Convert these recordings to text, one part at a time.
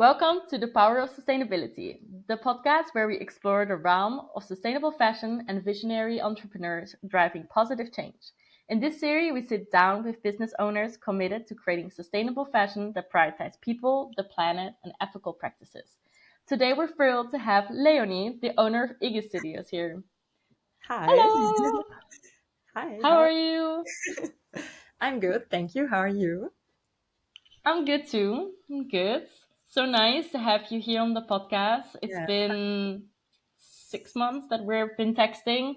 Welcome to the Power of Sustainability, the podcast where we explore the realm of sustainable fashion and visionary entrepreneurs driving positive change. In this series, we sit down with business owners committed to creating sustainable fashion that prioritizes people, the planet, and ethical practices. Today, we're thrilled to have Leonie, the owner of IGGI Studios, here. Hi. Hello! Hi, How how are are you? I'm good, thank you. How are you? I'm good too. I'm good. So nice to have you here on the podcast. It's Yeah, been 6 months that we've been texting.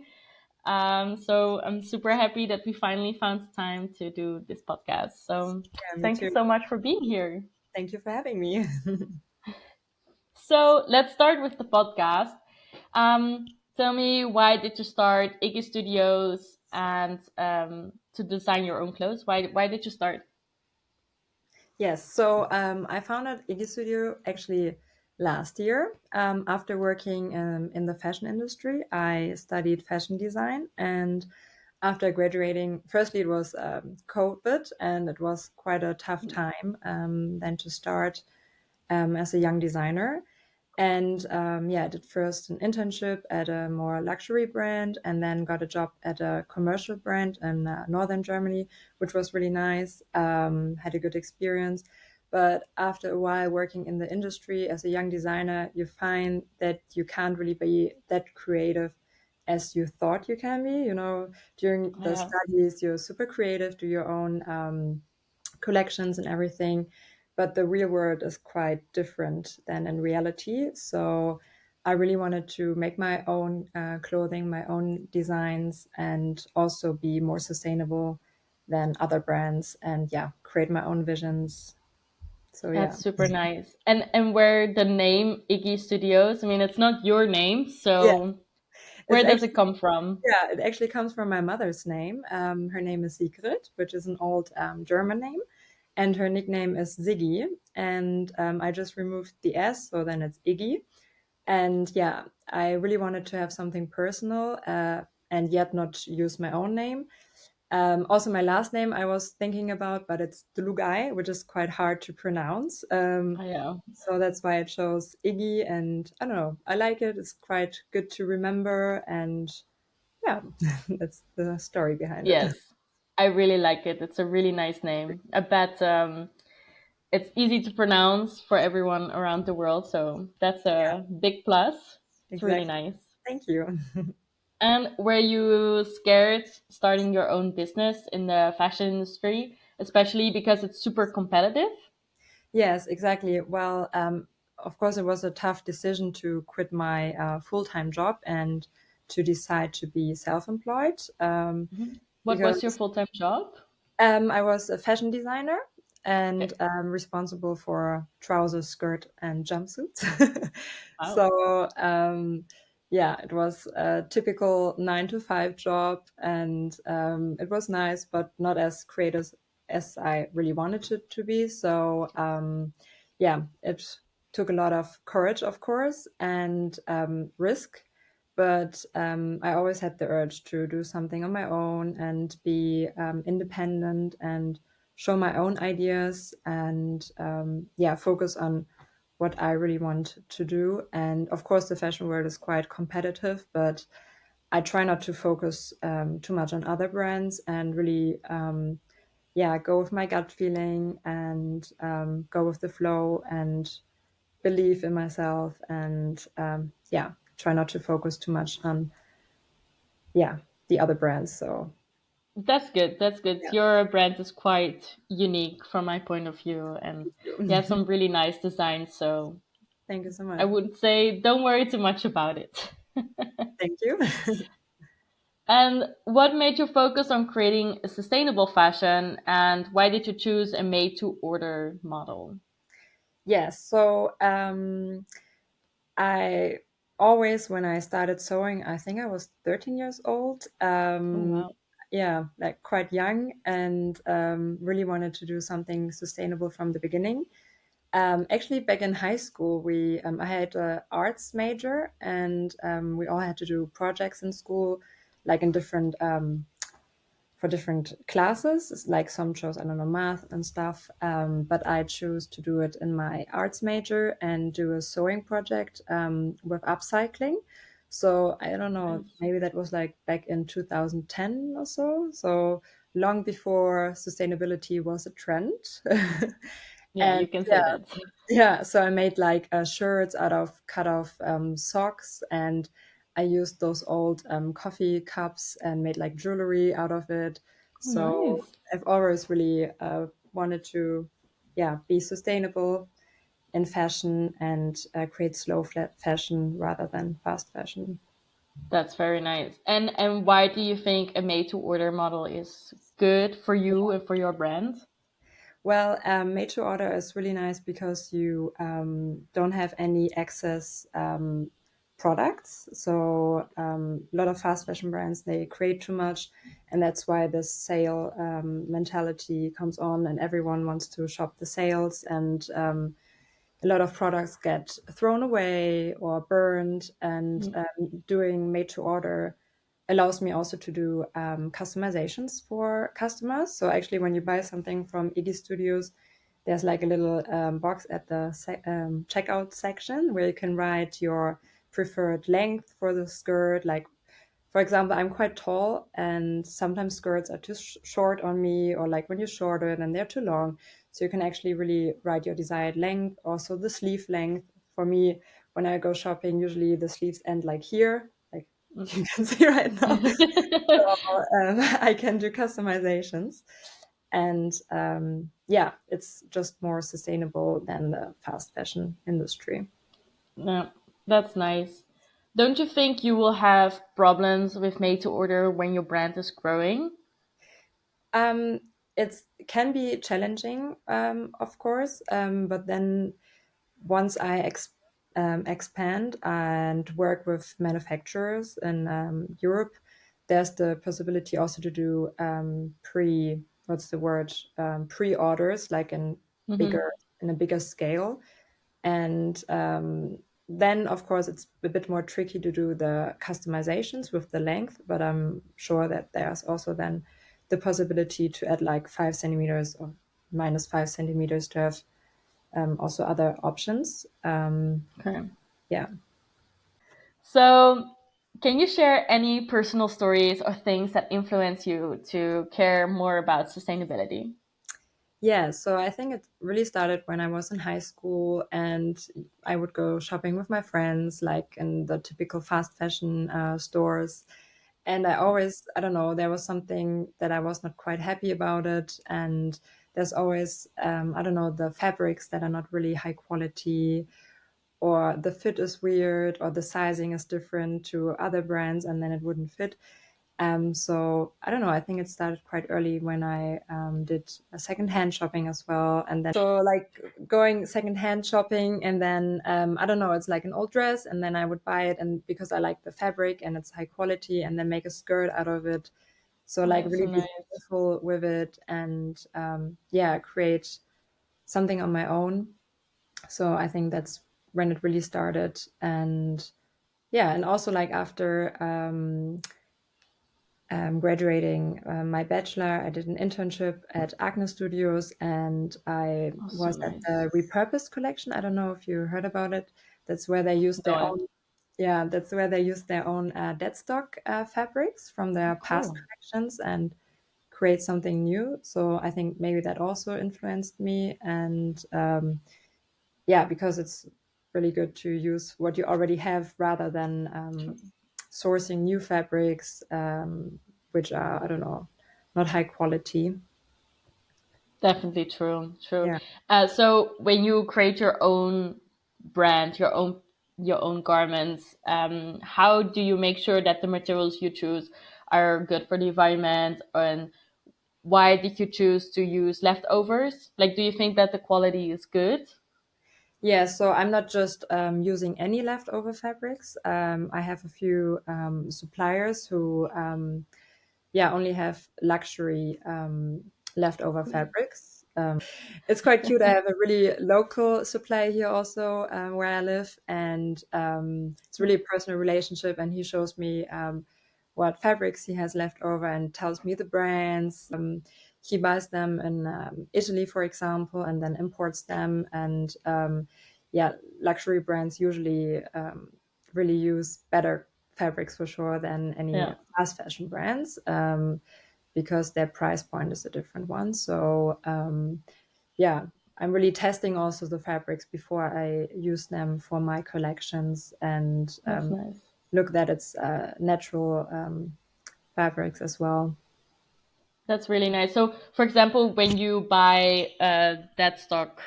So I'm super happy that we finally found the time to do this podcast. So me thank you too. so much for being here. Thank you for having me. So let's start with the podcast. Um, Tell me, why did you start Iggy Studios and to design your own clothes? Why did you start? Yes, so I founded IGGI Studio actually last year. After working in the fashion industry, I studied fashion design. And after graduating, firstly, it was COVID, and it was quite a tough time then to start as a young designer. And I did first an internship at a more luxury brand and then got a job at a commercial brand in northern Germany, which was really nice. Had a good experience. But after a while working in the industry as a young designer, you find that you can't really be that creative as you thought you can be. During the Yeah, studies, you're super creative, do your own collections and everything, but the real world is quite different than in reality. So I really wanted to make my own clothing, my own designs, and also be more sustainable than other brands, and create my own visions. So that's super nice. And where the name Iggy Studios, I mean, it's not your name, yeah, so it's where does it actually come from? it actually comes from my mother's name. Her name is Sigrid, which is an old German name, and her nickname is Ziggy. And I just removed the S, so then it's Iggy. And I really wanted to have something personal and yet not use my own name. Also, my last name I was thinking about, but it's Dlugai, which is quite hard to pronounce. Oh, yeah. So that's why I chose Iggy. And I don't know, I like it. It's quite good to remember. And yeah, that's the story behind it. Yes, I really like it. It's a really nice name. I bet it's easy to pronounce for everyone around the world, so that's Yeah, a big plus. It's really exactly. nice. Thank you. And were you scared starting your own business in the fashion industry, especially because it's super competitive? Yes, exactly. Well, of course, it was a tough decision to quit my full-time job and to decide to be self-employed Mhm. What was your because full-time job? I was a fashion designer and Okay. responsible for trousers, skirt, and jumpsuits. Wow. So, it was a typical 9 to 5 job, and it was nice, but not as creative as I really wanted it to be. So, it took a lot of courage, of course, and risk. But I always had the urge to do something on my own and be independent and show my own ideas and focus on what I really want to do. And of course, the fashion world is quite competitive, but I try not to focus too much on other brands and really, go with my gut feeling and go with the flow and believe in myself and try not to focus too much on the other brands. So That's good. That's good. yeah, Your brand is quite unique from my point of view, and you have some really nice designs. So thank you so I much. would say don't worry too much about it. Thank you. And what made you focus on creating a sustainable fashion, and why did you choose a made to order model? Yes. So I always, when I started sewing, I think I was 13 years old. Oh, wow. Like quite young, and really wanted to do something sustainable from the beginning. Actually, back in high school, we I had an arts major, and we all had to do projects in school, like in different for different classes. It's like some chose, I don't know, math and stuff. But I choose to do it in my arts major and do a sewing project with upcycling. So I don't know, Nice. maybe that was like back in 2010 or so. So long before sustainability was a trend. Yeah, And you can say yeah, that. yeah, so I made like shirts out of cut off socks, and I used those old coffee cups and made like jewelry out of it. Oh, So nice. I've always really wanted to, yeah, be sustainable in fashion and create slow fashion rather than fast fashion. That's very nice. And why do you think a made to order model is good for you and for your brand? Well, made to order is really nice because you don't have any excess products. So a lot of fast fashion brands, they create too much, and that's why the sale mentality comes on, and everyone wants to shop the sales, and a lot of products get thrown away or burned. And Mm. doing made to order allows me also to do customizations for customers. So actually, when you buy something from ED Studios, there's like a little box at the checkout section where you can write your preferred length for the skirt. Like, for example, I'm quite tall, and sometimes skirts are too short on me, or like when you're shorter, then they're too long. So you can actually really write your desired length, also the sleeve length. For me, when I go shopping, usually the sleeves end like here, like you can see right now. So I can do customizations, and yeah, it's just more sustainable than the fast fashion industry. Yeah, that's nice. Don't you think you will have problems with made to order when your brand is growing? Um, it can be challenging, of course, but then once I expand and work with manufacturers in Europe, there's the possibility also to do what's the word, pre-orders, like Hmm. in a bigger scale. And then, of course, it's a bit more tricky to do the customizations with the length, but I'm sure that there's also then the possibility to add like 5 centimeters or -5 centimeters to have also other options. Okay. Yeah. So, can you share any personal stories or things that influence you to care more about sustainability? Yeah, so I think it really started when I was in high school, and I would go shopping with my friends, like in the typical fast fashion stores. And I always, I don't know, there was something that I was not quite happy about it. And there's always, I don't know, the fabrics that are not really high quality, or the fit is weird, or the sizing is different to other brands, and then it wouldn't fit. So I don't know. I think it started quite early when I did a secondhand shopping as well, and then so like going secondhand shopping, and then I don't know. It's like an old dress, and then I would buy it, and because I like the fabric and it's high quality, and then make a skirt out of it. So Oh, like that's so really be nice. playful with it, and yeah, create something on my own. So I think that's when it really started, and yeah, and also like after graduating my bachelor, I did an internship at Agnes Studios, and I Oh, so was at nice. the Repurposed collection. I don't know if you heard about it. That's where they use their No, own. Yeah, that's where they use their own dead stock fabrics from their past cool. collections and create something new. So I think maybe that also influenced me, and yeah, because it's really good to use what you already have rather than sourcing new fabrics, which are, I don't know, not high quality. Definitely true. True. Yeah. So when you create your own brand, your own garments, how do you make sure that the materials you choose are good for the environment? And why did you choose to use leftovers? Like, do you think that the quality is good? Yeah, so I'm not just using any leftover fabrics. I have a few suppliers who, yeah, only have luxury leftover fabrics. It's quite cute. I have a really local supplier here also where I live, and it's really a personal relationship. And he shows me what fabrics he has left over and tells me the brands. He buys them in Italy, for example, and then imports them. And yeah, luxury brands usually really use better fabrics for sure than any Yeah, fast fashion brands, because their price point is a different one. So yeah, I'm really testing also the fabrics before I use them for my collections, and that's nice. look that it's natural fabrics as well. That's really nice. So, for example, when you buy that stock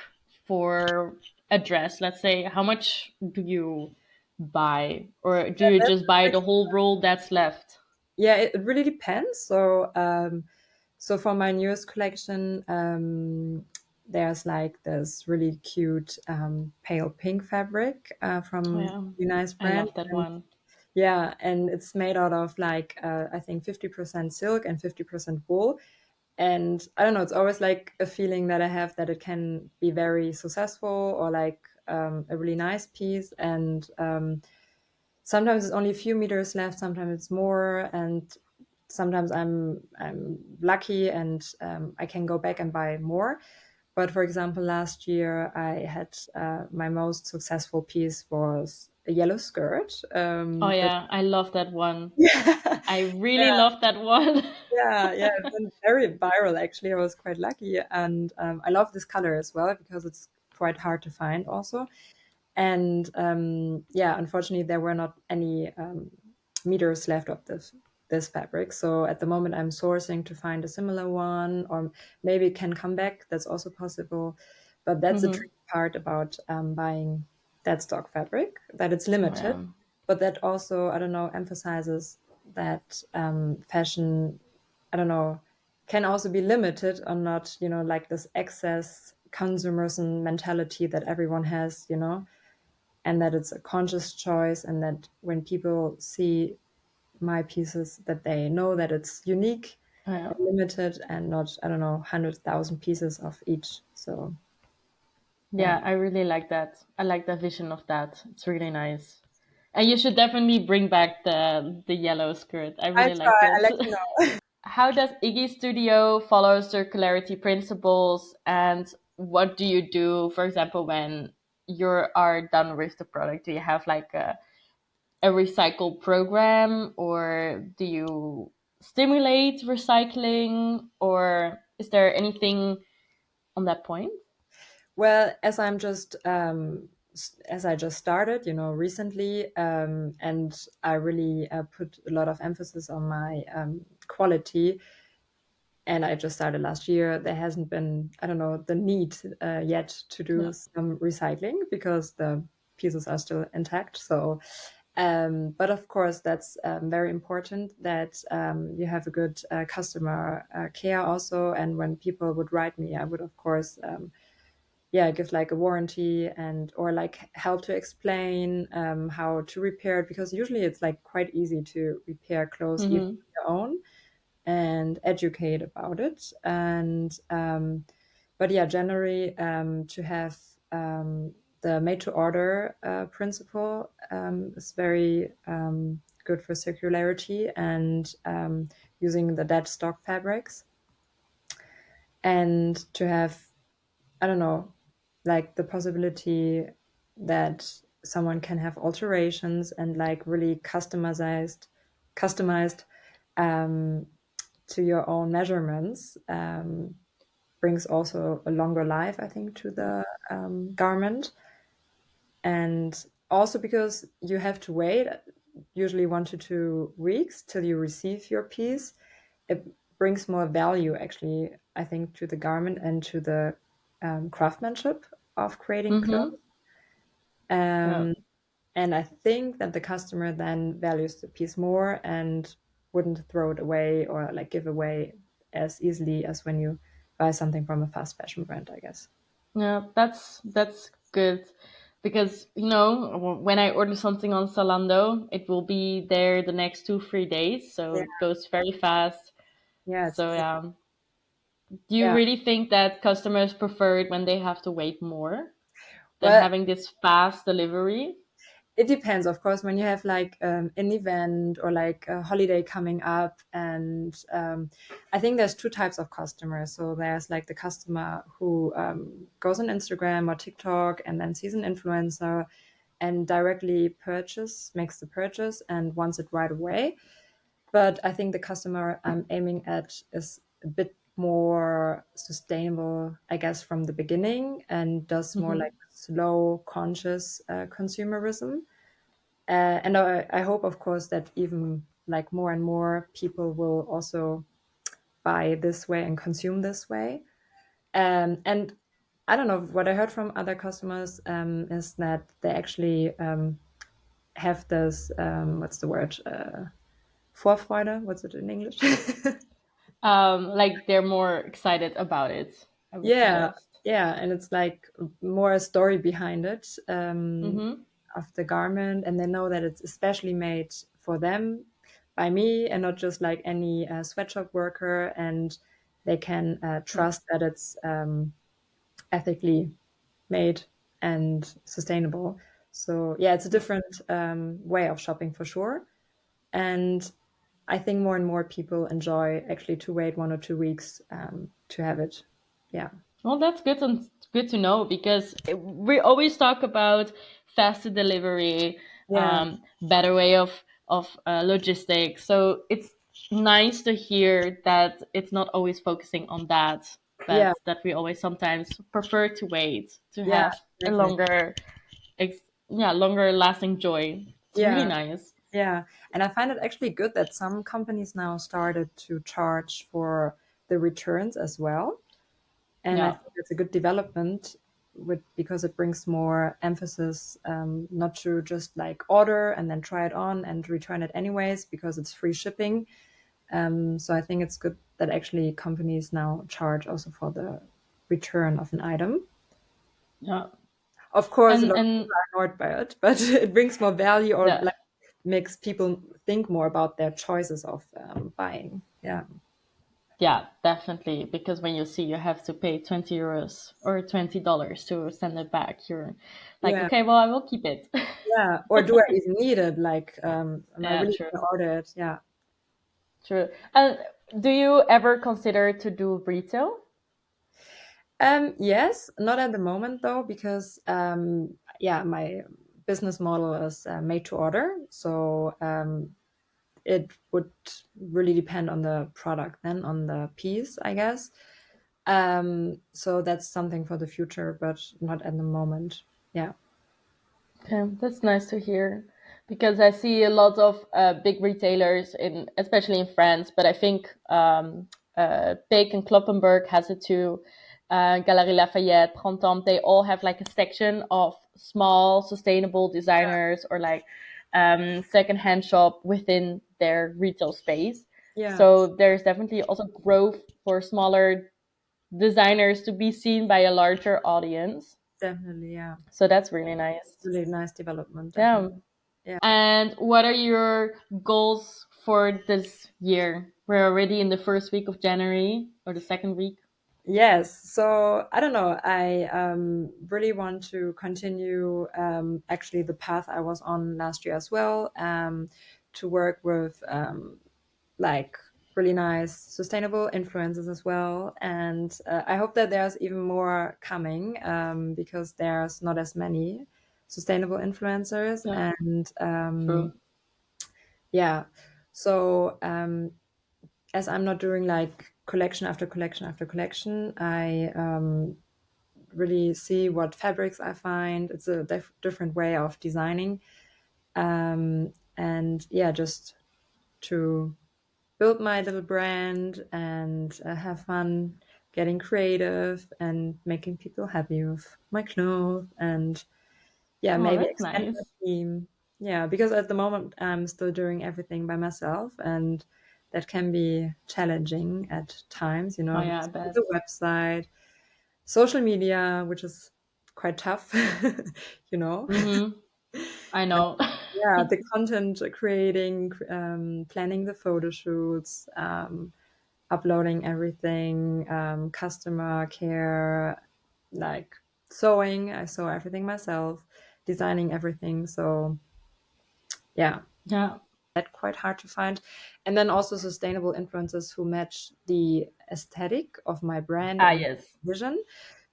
for a dress, let's say, how much do you buy, or do you just buy the whole roll that's left? Yeah, it really depends. So so for my newest collection, there's like this really cute pale pink fabric Oh, from yeah, a nice I brand. love that And one. yeah, and it's made out of like I think 50% silk and 50% wool. And I don't know, it's always like a feeling that I have that it can be very successful or like a really nice piece. And sometimes it's only a few meters left, sometimes it's more, and sometimes I'm lucky and I can go back and buy more. But for example, last year I had my most successful piece was a yellow skirt. Oh That yeah, I love that one. yeah, I really love that one. yeah, it went very viral actually. I was quite lucky, and I love this color as well because it's quite hard to find also. And yeah, unfortunately, there were not any meters left of this fabric. So at the moment, I'm sourcing to find a similar one, or maybe it can come back. That's also possible. But that's the Hmm. tricky part about buying that stock fabric, that it's limited. Yeah. But that also, I don't know, emphasizes that fashion, I don't know, can also be limited or not, like this excess consumerism mentality that everyone has, and that it's a conscious choice, and that when people see my pieces, that they know that it's unique Yeah. and limited and not, I don't know, 100,000 pieces of each. So yeah, Yeah, I really like that. I like the vision of that. It's really nice. And you should definitely bring back the yellow skirt. I I really like try. I it. let you know. How does Iggy Studio follow circularity principles, and what do you do, for example, when you are done with the product? Do you have like a recycle program, or do you stimulate recycling, or is there anything on that point? Well, as I just started, recently, and I really put a lot of emphasis on my quality, and I just started last year. There hasn't been, I don't know, the need yet to do Yeah. some recycling because the pieces are still intact. So, but of course, that's very important that you have a good customer care also. And when people would write me, I would, of course, yeah, give like a warranty and or like help to explain how to repair it, because usually it's like quite easy to repair clothes even Mm-hmm. on your own, and educate about it. And but yeah, generally to have the made to order principle is very good for circularity, and using the dead stock fabrics, and to have, I don't know, like the possibility that someone can have alterations and like really customized um, to your own measurements, brings also a longer life, I think, to the garment. And also because you have to wait usually 1 to 2 weeks till you receive your piece, it brings more value, actually, I think, to the garment and to the craftsmanship of creating Mm-hmm. clothes. Yeah. Um, and I think that the customer then values the piece more and wouldn't throw it away or like give away as easily as when you buy something from a fast fashion brand, I guess. Yeah, that's good, because when I order something on Zalando, it will be there the next 2 3 days, so Yeah, it goes very fast. yeah, it's So easy. yeah, do you Yeah. really think that customers prefer it when they have to wait more than Well, having this fast delivery? it depends, of course, when you have like an event or like a holiday coming up. And I think there's two types of customers. So there's like the customer who goes on Instagram or TikTok and then sees an influencer and directly makes the purchase and wants it right away. But I think the customer I'm aiming at is a bit more sustainable, I guess, from the beginning, and does more Hmm. like slow, conscious consumerism. And I hope, of course, that even like more and more people will also buy this way and consume this way. And I don't know, what I heard from other customers is that they actually have this, what's the word? Vorfreude, what's it in English? Like they're more excited about it, I would Yeah, suggest. yeah, and it's like more a story behind it Hmm. of the garment, and they know that it's especially made for them by me, and not just like any sweatshop worker, and they can trust that it's ethically made and sustainable. So yeah, it's a different way of shopping for sure, and I think more and more people enjoy actually to wait 1 or 2 weeks to have it. Yeah. Well, that's good to know because we always talk about faster delivery, Yeah. better way of logistics. So it's nice to hear that it's not always focusing on that, Yeah. but that we always sometimes prefer to wait to Yeah. have a Exactly. longer lasting joy. It's really Yeah. nice. Yeah. And I find it actually good that some companies now started to charge for the returns as well. And I Yeah. think it's a good development because it brings more emphasis, not to just like order and then try it on and return it anyways because it's free shipping. So I think it's good that actually companies now charge also for the return of an item. Yeah. Of course, a lot of And people are annoyed by it, but it brings more value, or yeah. like makes people think more about their choices of buying. Yeah. Yeah, definitely. Because when you see you have to pay 20 euros or $20 to send it back, you're like, Yeah. okay, well, I will keep it. Yeah. Or do I even need it? Like, am I Yeah, really true, going to order it? Yeah. true. And do you ever consider to do retail? Yes, not at the moment though, because yeah, my business model is made to order. So it would really depend on the product, then on the piece, I guess. So that's something for the future, but not at the moment. Yeah. Okay, that's nice to hear because I see a lot of big retailers in, especially in France, but I think Peek and Kloppenburg has it too. Galeries Lafayette, Printemps, they all have like a section of small sustainable designers or like secondhand shop within their retail space. Yeah, So there's definitely also growth for smaller designers to be seen by a larger audience. definitely. Yeah. So that's really nice. Really nice development, Yeah. definitely. Yeah. And what are your goals for this year? We're already in the first week of January or the second week. Yes. So I don't know. I really want to continue actually the path I was on last year as well, to work with like really nice sustainable influences as well. And I hope that there's even more coming, because there's not as many sustainable influencers. Yeah, And true. yeah, so as I'm not doing like collection after collection after collection, I really see what fabrics I find. It's a different way of designing. And yeah, just to build my little brand and have fun getting creative and making people happy with my clothes, and yeah, Oh, maybe that's expand my nice. team. Yeah, because at the moment I'm still doing everything by myself, and that can be challenging at times, Oh because yeah, I bet. the website, social media, which is quite tough, you know. Mm-hmm. I And know. yeah, the content creating, planning the photo shoots, uploading everything, customer care, like sewing. I sew everything myself, designing everything. So yeah, Yeah. that quite hard to find. And then also sustainable influencers who match the aesthetic of my brand Ah, and yes. vision.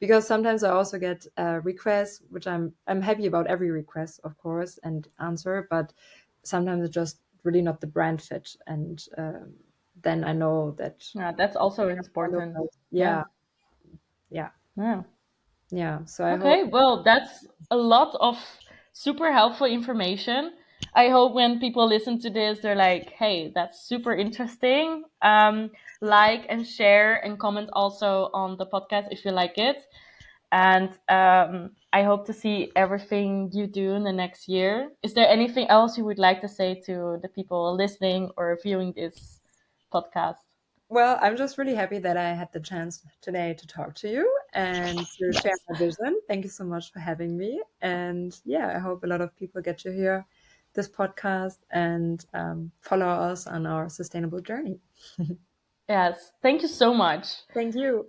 Because sometimes I also get requests, which I'm happy about every request, of course, and answer, but sometimes it's just really not the brand fit. And then I know that Yeah, that's also important. yeah, Yeah. yeah, Yeah. yeah. So I hope, Okay, well, that's a lot of super helpful information. I hope when people listen to this, they're like, hey, that's super interesting. Like and share and comment also on the podcast if you like it. And I hope to see everything you do in the next year. Is there anything else you would like to say to the people listening or viewing this podcast? well, I'm just really happy that I had the chance today to talk to you and to share Yes. my vision. Thank you so much for having me. And yeah, I hope a lot of people get to hear this podcast and follow us on our sustainable journey. Yes. Thank you so much. Thank you.